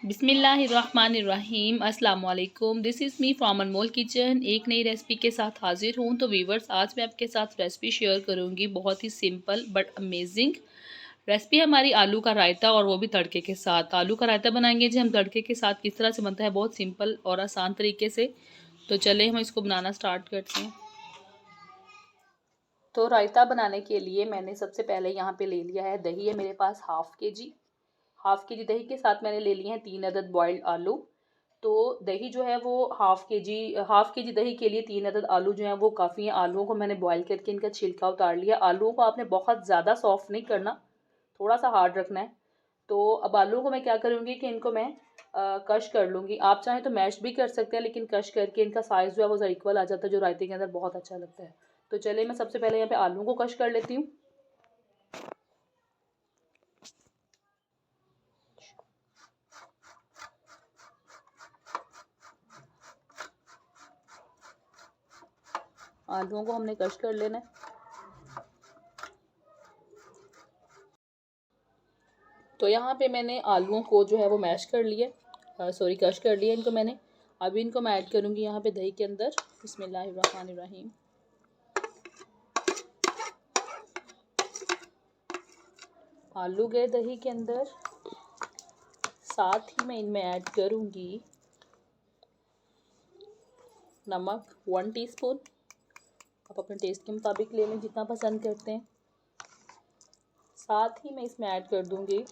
बिस्मिल्लाहिर्रहमानिर्रहीम अस्सलाम वालेकुम। This is me from Anmol kitchen. एक नई रेसिपी के साथ हाजिर हूँ। तो वीवर्स, आज मैं आपके साथ रेसिपी शेयर करूँगी, बहुत ही सिंपल बट अमेजिंग रेसिपी। हमारी आलू का रायता, और वो भी तड़के के साथ। आलू का रायता बनाएंगे जी हम तड़के के साथ। किस तरह से बनता है, बहुत सिंपल और आसान तरीके से। तो चले हम इसको बनाना स्टार्ट करते हैं। तो रायता बनाने के लिए मैंने सबसे पहले यहाँ पे ले लिया है दही। है मेरे पास हाफ़ के जी दही के साथ मैंने ले लिए हैं 3 अदद बॉइल्ड आलू। तो दही जो है वो हाफ़ के जी दही के लिए 3 अदद आलू जो हैं वो काफ़ी हैं। आलूओं को मैंने बॉईल करके इनका छिलका उतार लिया। आलूओं को आपने बहुत ज़्यादा सॉफ्ट नहीं करना, थोड़ा सा हार्ड रखना है। तो अब आलूओं को मैं क्या करूँगी कि इनको मैं कश कर लूँगी। आप चाहें तो मैश भी कर सकते हैं, लेकिन कश करके इनका साइज़ जो है वो इक्वल आ जाता है, जो रायते के अंदर बहुत अच्छा लगता है। तो चलिए मैं सबसे पहले यहाँ पे आलूओं को कश कर लेती हूँ। आलूओं को हमने कश कर लेना है। तो यहाँ पे मैंने आलूओं को जो है वो मैश कर लिया, कश कर लिया इनको मैंने। अभी इनको मैं ऐड करूँगी यहाँ पे दही के अंदर। बिस्मिल्लाहिर्रहमानिर्रहीम। आलू गए दही के अंदर, साथ ही मैं इनमें ऐड करूँगी नमक 1 टीस्पून। आप अपने टेस्ट के मुताबिक ले लें, जितना पसंद करते हैं। साथ ही मैं इसमें ऐड कर दूँगी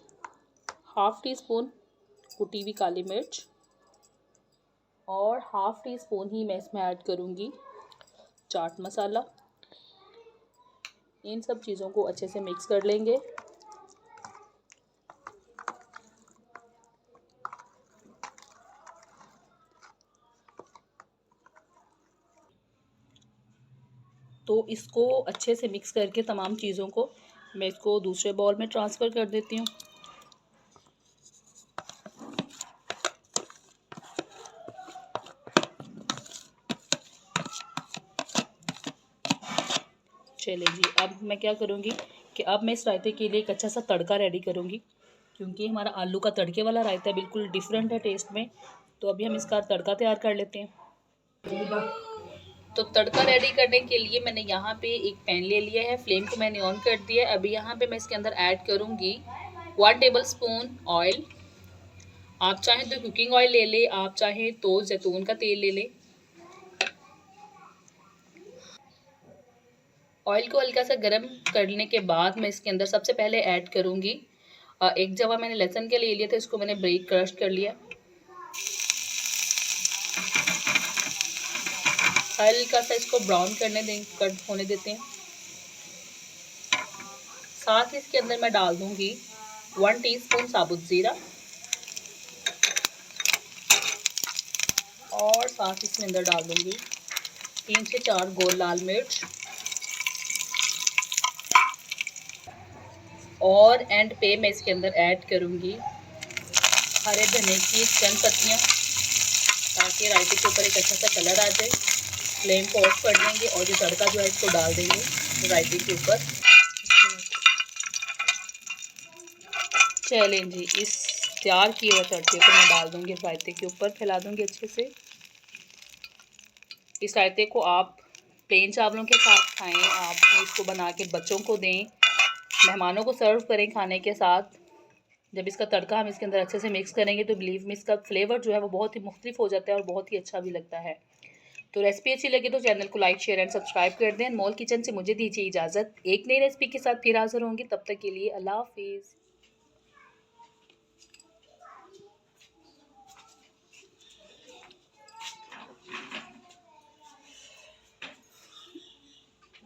हाफ़ टी स्पून कुटी हुई काली मिर्च, और हाफ़ टी स्पून ही मैं इसमें ऐड करूँगी चाट मसाला। इन सब चीज़ों को अच्छे से मिक्स कर लेंगे। तो इसको अच्छे से मिक्स करके तमाम चीज़ों को मैं इसको दूसरे बाउल में ट्रांसफ़र कर देती हूँ। चलिए जी, अब मैं क्या करूँगी कि अब मैं इस रायते के लिए एक अच्छा सा तड़का रेडी करूँगी, क्योंकि हमारा आलू का तड़के वाला रायता बिल्कुल डिफरेंट है टेस्ट में। तो अभी हम इसका तड़का तैयार कर लेते हैं। तो तड़का रेडी करने के लिए मैंने यहाँ पे एक पैन ले लिया है, फ्लेम को मैंने ऑन कर दिया है। अभी यहाँ पे मैं इसके अंदर ऐड करूँगी 1 टेबल स्पून ऑयल। आप चाहें तो कुकिंग ऑयल ले ले, आप चाहें तो जैतून का तेल ले ले। ऑयल को हल्का सा गर्म करने के बाद मैं इसके अंदर सबसे पहले ऐड करूँगी एक जवा मैंने लहसुन के ले लिया था, इसको मैंने ब्रेक क्रश कर लिया। हल्का सा इसको ब्राउन कट होने देते हैं। साथ ही इसके अंदर मैं डाल दूंगी 1 टीस्पून साबुत ज़ीरा, और साथ ही इसके अंदर डाल दूंगी 3 से 4 गोल लाल मिर्च, और एंड पे मैं इसके अंदर ऐड करूंगी हरे धनिया की चंद पत्तियाँ, ताकि रायते के ऊपर एक अच्छा सा कलर आ जाए। फ्लेम को ऑफ कर देंगे और जो तड़का जो है इसको डाल देंगे रायते के ऊपर। चलें जी, इस तैयार किए हुए तड़के को मैं डाल दूंगी रायते के ऊपर, फैला दूंगी अच्छे से। इस रायते को आप प्लेन चावलों के साथ खाएं, आप इसको बना के बच्चों को दें, मेहमानों को सर्व करें खाने के साथ। जब इसका तड़का हम इसके अंदर अच्छे से मिक्स करेंगे तो बिलीव मी, इसका फ्लेवर जो है वो बहुत ही मुख्तलिफ हो जाता है और बहुत ही अच्छा भी लगता है। तो रेसिपी अच्छी लगे तो चैनल को लाइक, शेयर एंड सब्सक्राइब कर दें। अनमोल किचन से मुझे दीजिए इजाज़त। एक नई रेसिपी के साथ फिर हाजिर होंगी, तब तक के लिए अल्लाह हाफिज़।